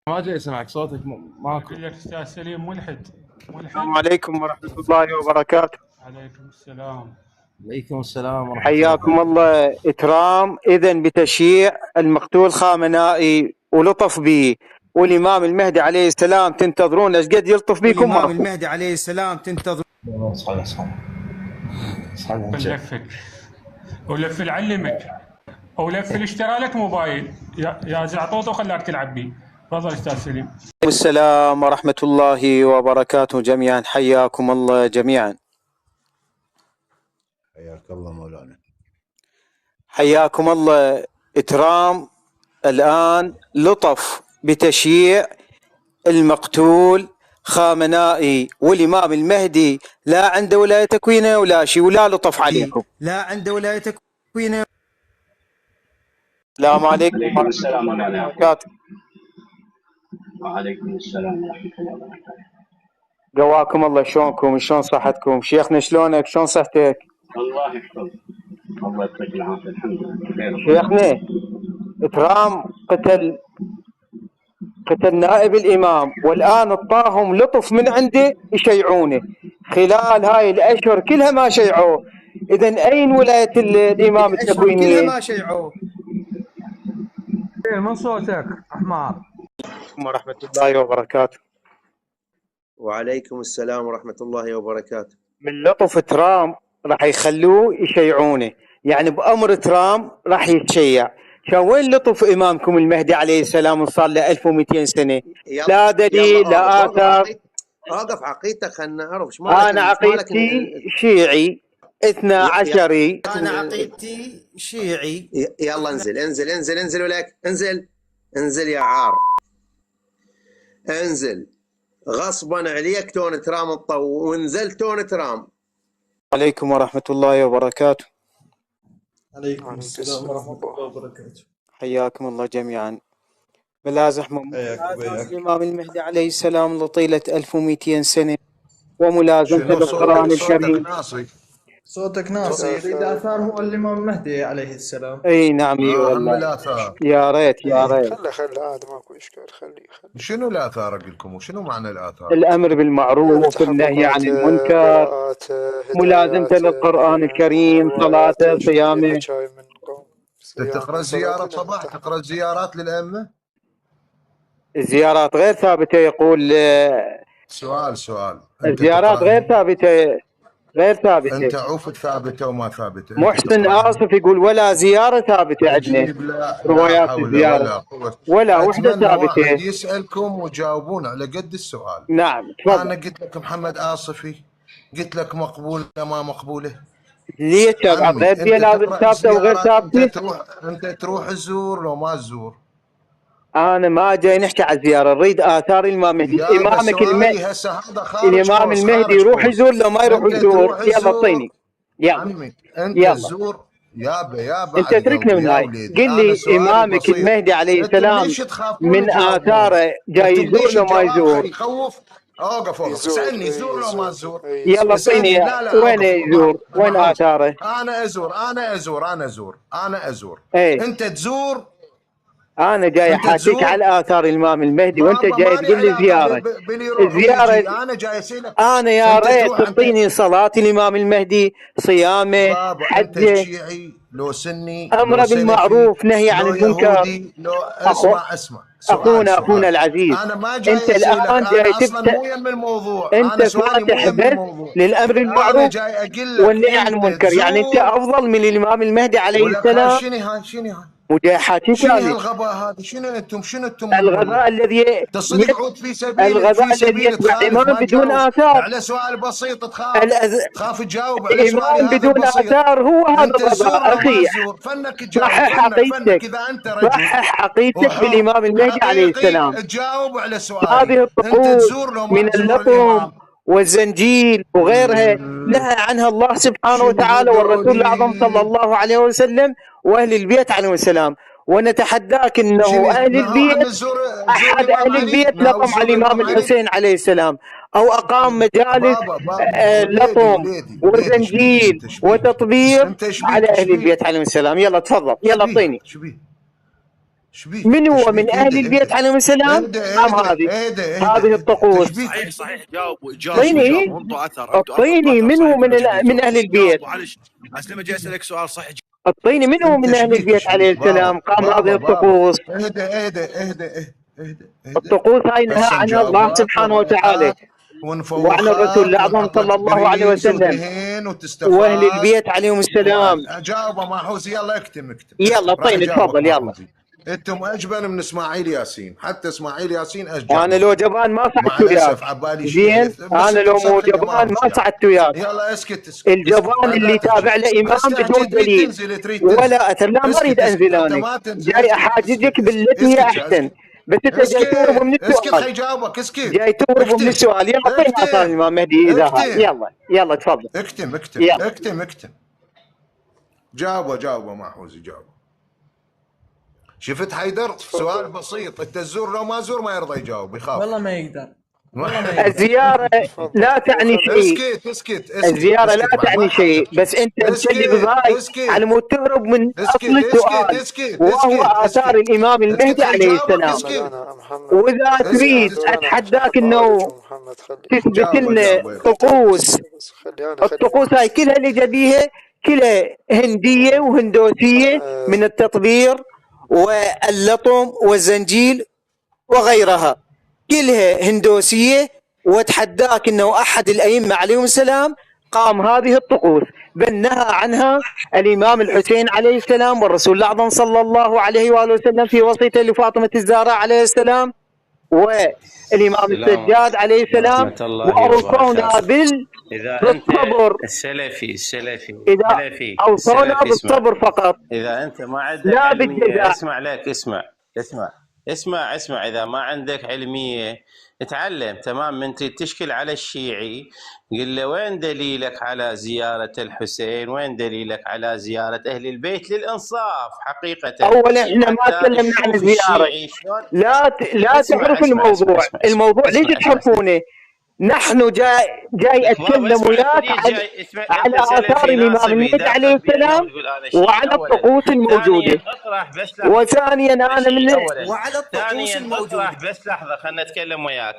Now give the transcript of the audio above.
ما جاي اسمعك صوتك ماكو. اقول لك استاذ سليم ملحد. السلام عليكم ورحمة الله وبركاته. عليكم السلام. عليكم السلام ورحمة الله حياكم الله. إكرام إذن بتشييع المقتول خامنائي ولطف به، والإمام المهدي عليه السلام تنتظرون ايش قد يلطف بكم. الإمام المهدي عليه السلام تنتظرون. ولفك ولف علمك ولف اشترى لك موبايل يا زعطوط وخلاك تلعب بيه. تفضل استاذ سليم. السلام ورحمة الله وبركاته جميعا، حياكم الله جميعا. حياك الله مولانا. حياكم الله. إكرام الآن لطف بتشييع المقتول خامنائي، والإمام المهدي لا عنده ولاية تكوينه ولا شيء، ولا لطف عليكم، لا عنده ولاية تكوينه. السلام عليكم ورحمة الله وبركاته. وعليكم السلام ورحمة الله وبركاته. قواكم الله، شلونكم؟ شلون صحتكم؟ شيخنا شلونك؟ شلون صحتك؟ الله يحفظك، الله يعطيك العافية، الحمد لله. شيخنا إكرام قتل نائب الإمام، والآن اطاهم لطف من عنده يشيعونه. خلال هاي الأشهر كلها ما شيعوه. إذن أين ولاية الإمام التكوينية؟ كلها ما شيعوه. من صوتك حمار. ورحمة الله وبركاته. وعليكم السلام ورحمة الله وبركاته. من لطف ترامب راح يخلوه يشيعونه، يعني بأمر ترامب راح يتشيع. شو وين لطف إمامكم المهدي عليه السلام صار له 1200 سنة؟ لا دليل لا آثار. أوقف عقيدتك خلنا نعرف ايش مالك. أنا عقيدتي شيعي 12. أنا عقيدتي شيعي. يلا انزل انزل انزل انزل ولك انزل انزل يا عار، انزل غصبا عليك. تون ترام الطو وانزل تون ترام. عليكم ورحمة الله وبركاته. عليكم السلام ورحمة الله وبركاته. حياكم الله جميعا. ملازح الإمام المهدي عليه السلام لطيلة 1200 سنة، وملازمته للقرآن الكريم. صوتك ناصي. يريد آثار هو الإمام المهدي عليه السلام. اي نعم. والله يا ريت يا ريت. خله عاد ماكو اشكال. خليه. شنو الاثار اقول لكم؟ وشنو معنى الاثار؟ الامر بالمعروف والنهي عن المنكر، ملازمته للقرآن الكريم، صلاته، صيامه. تقرا زيارة صباح، تقرا زيارات للأئمة؟ الزيارات غير ثابتة. يقول سؤال الزيارات غير ثابتة. غير ثابتة. انت عوفت ثابتة وما ثابتة. محسن آصف يقول ولا زيارة ثابتة عندنا. روايات الزيارة ولا وحدة ثابتة. يسألكم وجاوبون على قد السؤال. نعم تفضل. أنا قلت لك محمد آصفي، قلت لك مقبولة ما مقبولة. ليش غير دي لازم ثابتة وغير ثابتة؟ انت تروح تزور لو ما تزور. أنا ما جاي نحكي على الزيارة، نريد آثار الإمام المهدي. إمامك الإمام المهدي يروح يزور لو ما يروح يزور. يلا اعطيني. يلا أنت تزور يابا. أنت اتركنا من هاي. قل لي إمامك المهدي عليه السلام من آثاره جاي يزور لو ما يزور. يخوف. اوقف اسألني يزور لو ما تزور. يلا اعطيني وين يزور، وين آثاره. أنا أزور. أنت تزور. أنا جاي أحاكيك على آثار الإمام المهدي، وأنت جاي تقول لي زيارة. الزيارة أنا جاي أسألك. أنا يا ريت تعطيني صلاة الإمام المهدي، صيامه، حجه. أنت شيعي لو سني، أمر بالمعروف، نهي عن المنكر. لو اسمع أخونا العزيز، أنا ما جاي أنت الآن جاي تفتح. مو يم الموضوع. أنت فاتح بث للأمر بالمعروف والنهي عن المنكر. يعني أنت أفضل من الإمام المهدي عليه السلام. شنو هاي وجاي حاكيك شنو الغباء هذا؟ شنو انتم الغباء الذي تصدق في سبيل الغباء الذي يتبع الإمام بدون آثار. على سؤال بسيط تخاف تجاوب على الإمام بدون آثار. هو هذا الغباء أخي. صحح عقيدتك، صحح عقيدتك بالإمام المهدي عليه السلام. تجاوب على سؤال. هذه الطقوس من اللطم والزنجيل وغيرها نهى عنها الله سبحانه وتعالى والرسول الأعظم صلى الله عليه وسلم وأهل البيت عليهم السلام. ونتحداك أنه أهل البيت أحد أهل البيت لطم على الإمام الحسين عليه السلام، أو أقام مجالس لطم وزنجيل وتطبير على أهل البيت عليهم السلام. يلا تفضل، يلا اعطيني. شبيك؟ من هو من اهل البيت عليهم السلام؟ قام هذه الطقوس. صحيح جاوبوا اعطيني انتوا اثر اعطيني من هو من اهل البيت؟ معلش لما جاي اسالك سؤال صح اعطيني من هو من اهل البيت عليه السلام قام هذه الطقوس. اهدى الطقوس هاي نهى عنها الله سبحانه وتعالى وعن الرسول الاعظم صلى الله عليه وسلم واهل البيت عليهم السلام. جاوبه محوز. يلا اكتم يلا طيب تفضل يلا. انتم اجبن من اسماعيل ياسين، حتى اسماعيل ياسين اجبن. وانا لو جبان ما صعدت وياك. زين انا لو مو جبان ما صعدت وياك. يلا اسكت. الجبان اللي تابع له امام بدون دليل ولا اثر. لا ما اريد انزل انا، جاي احاججك بالتي هي احسن، بس انت جاي تهرب من السؤال. اسكت خي جاوبك اسكت. جاي تهرب من السؤال. يلا طيب اعطاني الامام مهدي اذا يلا تفضل. اكتم. جاوبه محوزي جاوبه. شفت حيدر؟ سؤال بسيط، انت تزور لو ما زور ما يرضى يجاوب، يخاف. والله ما يقدر. الزيارة لا تعني شيء. اسكت. الزيارة لا تعني شيء، بس انت مسلم بهاي على مود تهرب من اصل السؤال وهو اثار الامام المهدي عليه السلام. واذا تريد اتحداك انه تثبت لنا طقوس، الطقوس هاي كلها اللي جديها كلها هندية وهندوسية من التطبير واللطم والزنجيل وغيرها، كلها هندوسية. واتحداك انه احد الائمة عليهم السلام قام هذه الطقوس بل نهى عنها الامام الحسين عليه السلام والرسول الاعظم صلى الله عليه واله وسلم في وصيته لفاطمة الزهراء عليه السلام والامام السجاد عليه السلام. واوصونا بالصبر. السلفي اذا اوصونا بالصبر فقط اذا انت ما عندك لا علمية. بالجزاء. اسمع اذا ما عندك علميه اتعلم. تمام. انت تشكل على الشيعي قل له وين دليلك على زياره الحسين؟ وين دليلك على زياره اهل البيت؟ للانصاف حقيقه. اولا احنا ما تكلمنا عن الزياره. لا تعرف الموضوع ليش تحرفونه؟ نحن جاي اتكلم وياك على اثار الامام المهدي عليه السلام وعلى الطقوس الموجوده. وثانيا انا من وعلى الطقوس الموجوده. بس لحظه خلينا نتكلم وياك.